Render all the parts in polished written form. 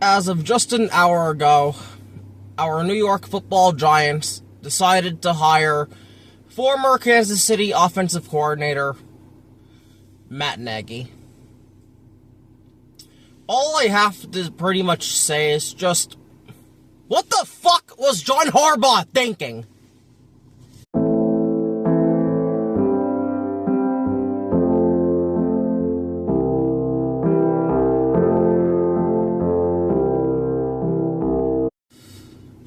as of just an hour ago, our New York Football Giants decided to hire former Kansas City offensive coordinator Matt Nagy. All I have to pretty much say is just, what the fuck was John Harbaugh thinking?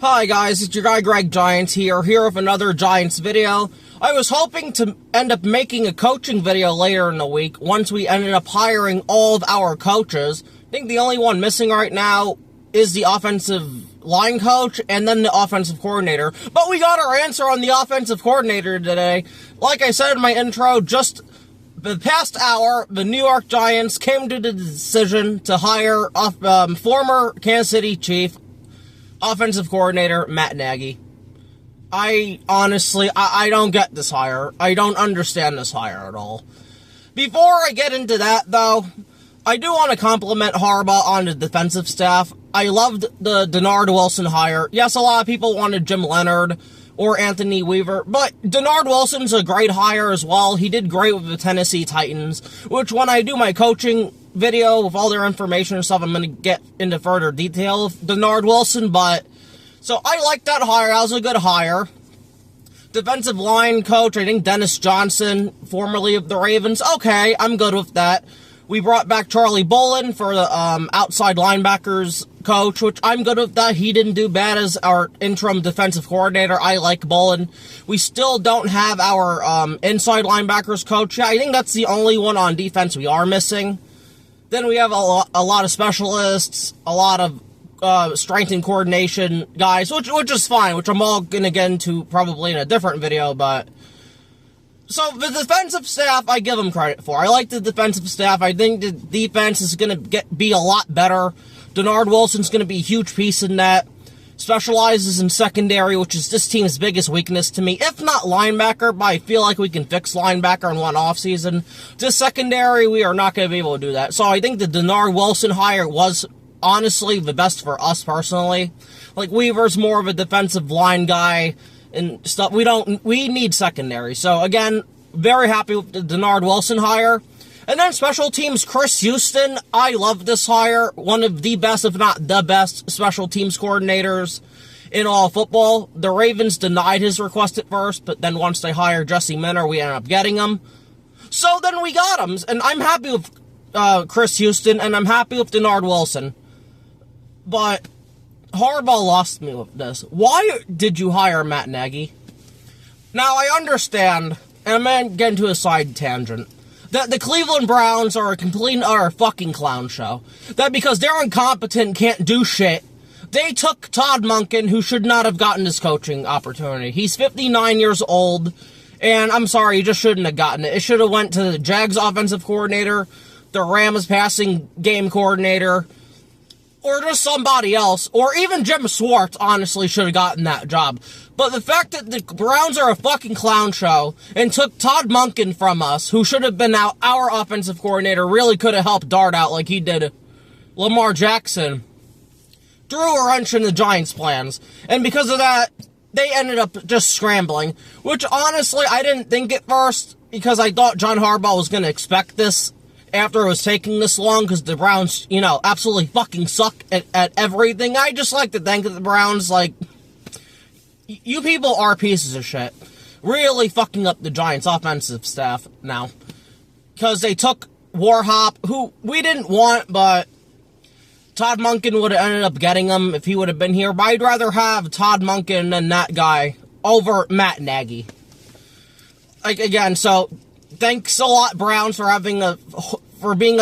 Hi guys, it's your guy Greg Giants here with another Giants video. I was hoping to end up making a coaching video later in the week once we ended up hiring all of our coaches. I think the only one missing right now is the offensive line coach and then the offensive coordinator. But we got our answer on the offensive coordinator today. Like I said in my intro, just the past hour, the New York Giants came to the decision to hire former Kansas City Chief offensive coordinator Matt Nagy. I honestly don't get this hire. I don't understand this hire at all. Before I get into that, though, I do want to compliment Harbaugh on the defensive staff. I loved the Denard Wilson hire. Yes, a lot of people wanted Jim Leonard or Anthony Weaver, but Denard Wilson's a great hire as well. He did great with the Tennessee Titans, which when I do my coaching video with all their information and stuff, I'm going to get into further detail of Denard Wilson, but so I like that hire. That was a good hire. Defensive line coach, I think Dennis Johnson, formerly of the Ravens. Okay, I'm good with that. We brought back Charlie Bolin for the outside linebackers coach, which I'm good with that. He didn't do bad as our interim defensive coordinator. I like Bolin. We still don't have our inside linebackers coach. Yeah, I think that's the only one on defense we are missing. Then we have a lot of specialists, a lot of strength and coordination guys, which is fine, which I'm all going to get into probably in a different video, but so the defensive staff, I give them credit for. I like the defensive staff. I think the defense is going to be a lot better. Denard Wilson's going to be a huge piece in that. Specializes in secondary, which is this team's biggest weakness to me. If not linebacker, but I feel like we can fix linebacker in one offseason. This secondary, we are not going to be able to do that. So I think the Denard Wilson hire was honestly the best for us personally. Like, Weaver's more of a defensive line guy and stuff. We need secondary. So again, very happy with the Denard Wilson hire. And then special teams, Chris Houston. I love this hire. One of the best, if not the best, special teams coordinators in all football. The Ravens denied his request at first, but then once they hired Jesse Minter, we ended up getting him. So then we got him, and I'm happy with Chris Houston, and I'm happy with Denard Wilson. But Harbaugh lost me with this. Why did you hire Matt Nagy? Now, I understand, and I'm going to get into a side tangent, that the Cleveland Browns are a fucking clown show. That because they're incompetent, can't do shit, they took Todd Monken, who should not have gotten this coaching opportunity. He's 59 years old, and I'm sorry, he just shouldn't have gotten it. It should have went to the Jags offensive coordinator, the Rams passing game coordinator, or just somebody else, or even Jim Schwartz, honestly, should have gotten that job. But the fact that the Browns are a fucking clown show and took Todd Monken from us, who should have been our offensive coordinator, really could have helped Dart out like he did Lamar Jackson, threw a wrench in the Giants' plans. And because of that, they ended up just scrambling, which honestly, I didn't think at first, because I thought John Harbaugh was going to expect this after it was taking this long, because the Browns, absolutely fucking suck at everything. I just like to think that the Browns, like, you people are pieces of shit. Really fucking up the Giants' offensive staff now. Because they took Warhop, who we didn't want, but Todd Monken would have ended up getting him if he would have been here. But I'd rather have Todd Monken than that guy over Matt Nagy. Like, again, so thanks a lot, Browns, for being a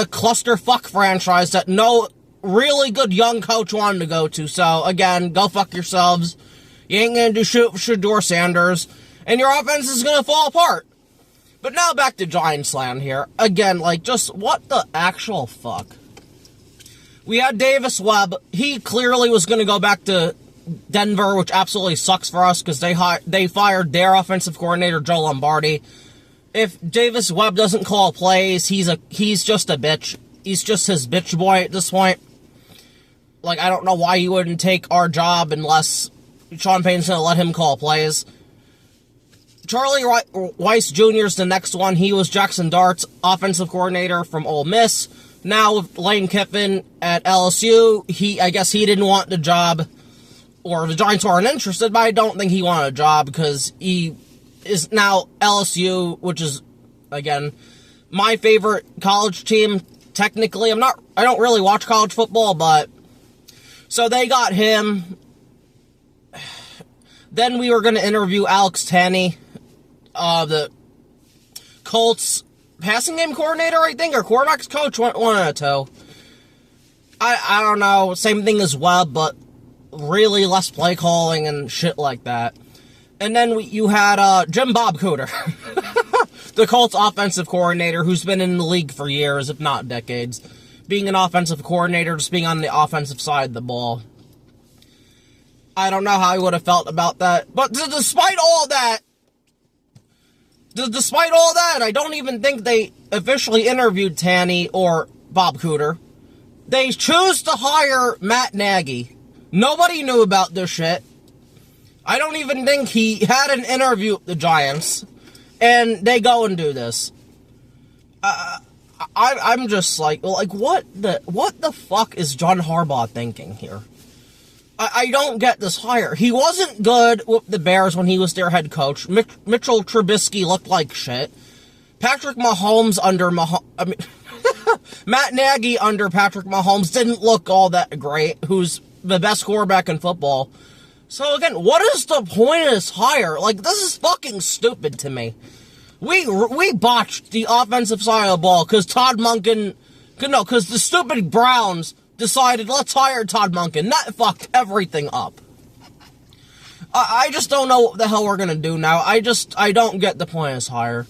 clusterfuck franchise that no really good young coach wanted to go to. So, again, go fuck yourselves. You ain't gonna do shit with Shedeur Sanders, and your offense is gonna fall apart. But now back to Giants land here. Again, like, just what the actual fuck? We had Davis Webb. He clearly was gonna go back to Denver, which absolutely sucks for us, because they fired their offensive coordinator, Joe Lombardi. If Davis Webb doesn't call plays, he's just a bitch. He's just his bitch boy at this point. Like, I don't know why he wouldn't take our job unless Sean Payton's gonna let him call plays. Charlie Weiss Jr. is the next one. He was Jackson Dart's offensive coordinator from Ole Miss. Now with Lane Kiffin at LSU, I guess he didn't want the job, or the Giants weren't interested, but I don't think he wanted a job because he is now LSU, which is, again, my favorite college team. Technically, I don't really watch college football, but so they got him. Then we were going to interview Alex Tanney, the Colts passing game coordinator, I think, or quarterbacks coach, one of the two. I don't know, same thing as Webb, but really less play calling and shit like that. And then you had Jim Bob Cooter, the Colts offensive coordinator, who's been in the league for years, if not decades, being an offensive coordinator, just being on the offensive side of the ball. I don't know how he would have felt about that, but despite all that, I don't even think they officially interviewed Tanney or Bob Cooter. They choose to hire Matt Nagy. Nobody knew about this shit. I don't even think he had an interview with the Giants, and they go and do this. I'm just like what the fuck is John Harbaugh thinking here? I don't get this hire. He wasn't good with the Bears when he was their head coach. Mitchell Trubisky looked like shit. Patrick Mahomes Matt Nagy under Patrick Mahomes didn't look all that great, who's the best quarterback in football. So again, what is the point of this hire? Like, this is fucking stupid to me. We botched the offensive side of the ball because because the stupid Browns decided, let's hire Todd Monken. That fucked everything up. I just don't know what the hell we're gonna do now. I don't get the point of this hire.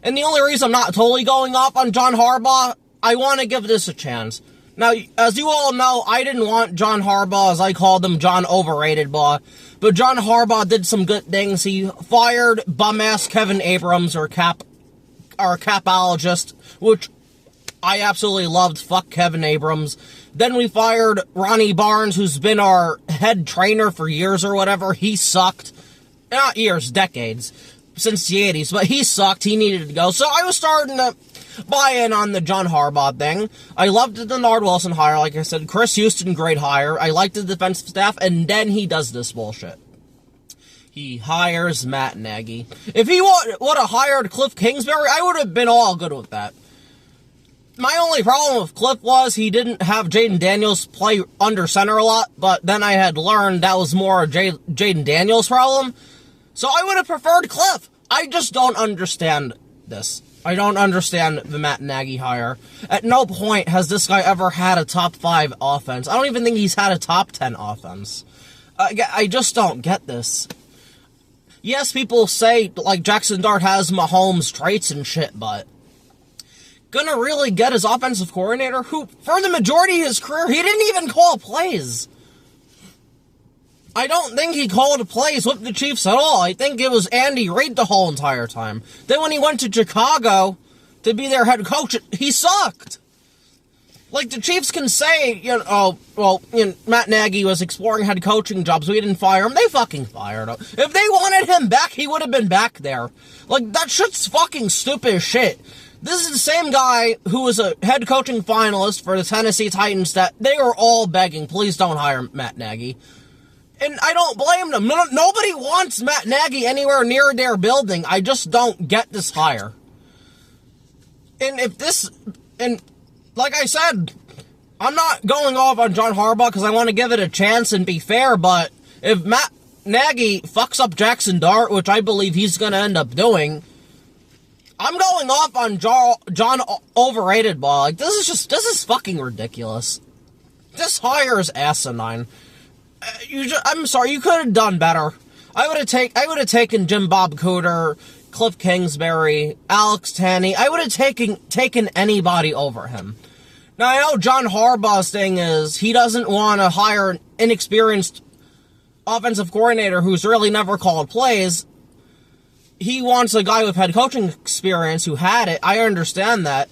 And the only reason I'm not totally going off on John Harbaugh, I want to give this a chance. Now, as you all know, I didn't want John Harbaugh, as I called him, John Overrated Baugh. But John Harbaugh did some good things. He fired bum-ass Kevin Abrams, our capologist, which I absolutely loved. Fuck Kevin Abrams. Then we fired Ronnie Barnes, who's been our head trainer for years or whatever. He sucked. Not years, decades. Since the 80s. But he sucked. He needed to go. So I was starting to buy in on the John Harbaugh thing. I loved the Nard Wilson hire, like I said. Chris Houston, great hire. I liked the defensive staff. And then he does this bullshit. He hires Matt Nagy. If he would have hired Cliff Kingsbury, I would have been all good with that. My only problem with Cliff was he didn't have Jaden Daniels play under center a lot, but then I had learned that was more a Jaden Daniels problem. So I would have preferred Cliff. I just don't understand this. I don't understand the Matt Nagy hire. At no point has this guy ever had a top 5 offense. I don't even think he's had a top 10 offense. I just don't get this. Yes, people say, like, Jackson Dart has Mahomes traits and shit, but gonna really get his offensive coordinator, who, for the majority of his career, he didn't even call plays. I don't think he called plays with the Chiefs at all. I think it was Andy Reid the whole entire time. Then when he went to Chicago to be their head coach, he sucked. Like, the Chiefs can say, Matt Nagy was exploring head coaching jobs, we didn't fire him. They fucking fired him. If they wanted him back, he would have been back there. Like, that shit's fucking stupid as shit. This is the same guy who was a head coaching finalist for the Tennessee Titans that they were all begging, please don't hire Matt Nagy. And I don't blame them. Nobody wants Matt Nagy anywhere near their building. I just don't get this hire. And like I said, I'm not going off on John Harbaugh because I want to give it a chance and be fair, but if Matt Nagy fucks up Jackson Dart, which I believe he's going to end up doing, I'm going off on John Overrated Ball. Like, this is fucking ridiculous. This hire is asinine. I'm sorry, you could have done better. I would have taken Jim Bob Cooter, Cliff Kingsbury, Alex Tanney. I would have taken anybody over him. Now, I know John Harbaugh's thing is he doesn't want to hire an inexperienced offensive coordinator who's really never called plays. He wants a guy with head coaching experience who had it. I understand that.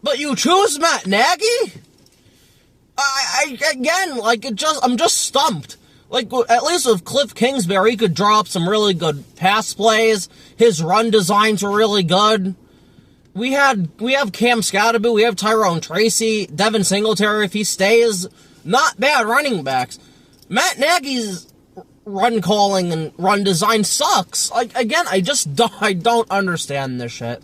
But you choose Matt Nagy? again, like, I'm just stumped. Like, at least with Cliff Kingsbury, he could draw up some really good pass plays. His run designs were really good. We have Cam Scatterby, we have Tyrone Tracy, Devin Singletary, if he stays. Not bad running backs. Matt Nagy's run calling and run design sucks. Like, again, I don't understand this shit.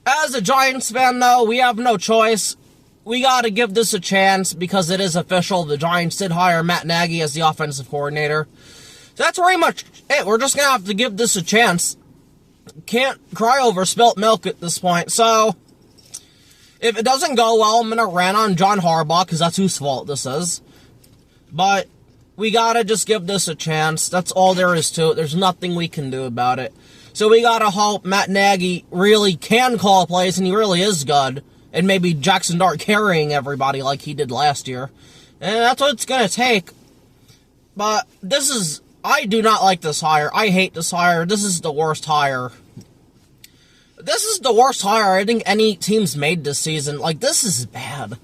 As a Giants fan, though, we have no choice. We gotta give this a chance because it is official. The Giants did hire Matt Nagy as the offensive coordinator. So that's pretty much it. We're just gonna have to give this a chance. Can't cry over spilt milk at this point. So, if it doesn't go well, I'm gonna rant on John Harbaugh because that's whose fault this is. But we gotta just give this a chance. That's all there is to it. There's nothing we can do about it. So we gotta hope Matt Nagy really can call plays, and he really is good. And maybe Jackson Dart carrying everybody like he did last year. And that's what it's gonna take. But I do not like this hire. I hate this hire. This is the worst hire. This is the worst hire I think any team's made this season. Like, this is bad.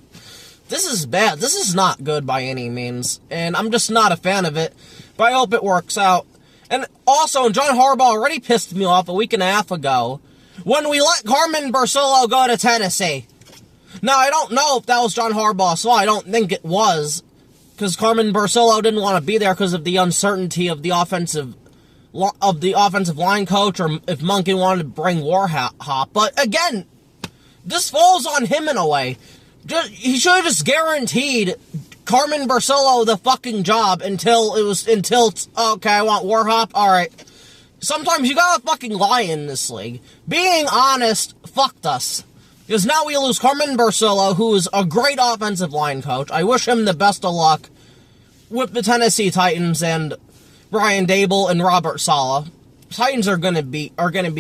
This is bad. This is not good by any means. And I'm just not a fan of it. But I hope it works out. And also, John Harbaugh already pissed me off a week and a half ago when we let Carmen Barcelo go to Tennessee. Now, I don't know if that was John Harbaugh's fault. I don't think it was. Because Carmen Barcelo didn't want to be there because of the uncertainty of the offensive line coach, or if Monken wanted to bring Warhop. But again, this falls on him in a way. He should have just guaranteed Carmen Barcelo the fucking job until okay, I want Warhop. Alright. Sometimes you gotta fucking lie in this league. Being honest fucked us. Because now we lose Carmen Barcelo, who is a great offensive line coach. I wish him the best of luck with the Tennessee Titans and Brian Dable and Robert Saleh. Titans are gonna be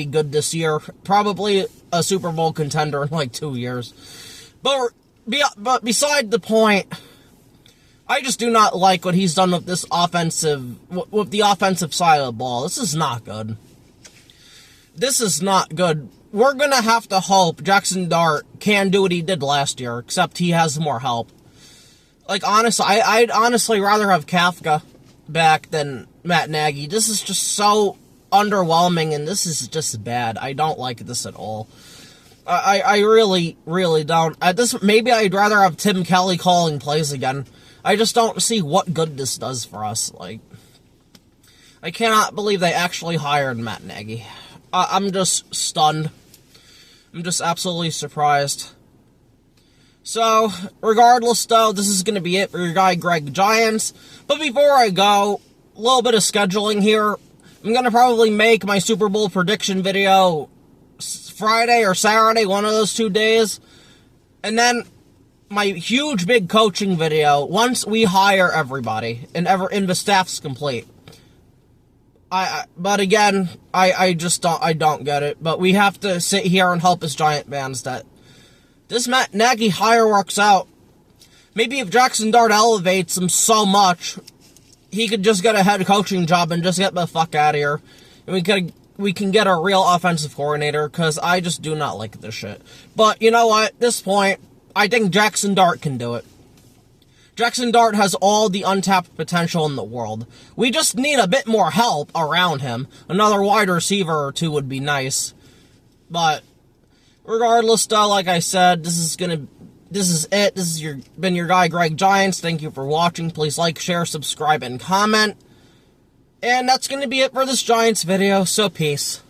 good this year. Probably a Super Bowl contender in like 2 years. But beside the point, I just do not like what he's done with the offensive side of the ball. This is not good. This is not good. We're going to have to hope Jackson Dart can do what he did last year, except he has more help. Like, honestly, I'd honestly rather have Kafka back than Matt Nagy. This is just so underwhelming, and this is just bad. I don't like this at all. I really, really don't. Maybe I'd rather have Tim Kelly calling plays again. I just don't see what good this does for us. Like, I cannot believe they actually hired Matt Nagy. I'm just stunned. I'm just absolutely surprised. So, regardless though, this is going to be it for your guy Greg Giants. But before I go, a little bit of scheduling here. I'm going to probably make my Super Bowl prediction video Friday or Saturday, one of those 2 days. And then my huge big coaching video once we hire everybody and the staff's complete. But again, I don't get it. But we have to sit here and hope as Giant fans that this Matt Nagy hire works out. Maybe if Jackson Dart elevates him so much, he could just get a head coaching job and just get the fuck out of here. And we can get a real offensive coordinator, because I just do not like this shit. But you know what? At this point, I think Jackson Dart can do it. Jackson Dart has all the untapped potential in the world. We just need a bit more help around him. Another wide receiver or two would be nice. But regardless, though, like I said, this is it. This has been your guy, Greg Giants. Thank you for watching. Please like, share, subscribe, and comment. And that's going to be it for this Giants video, so peace.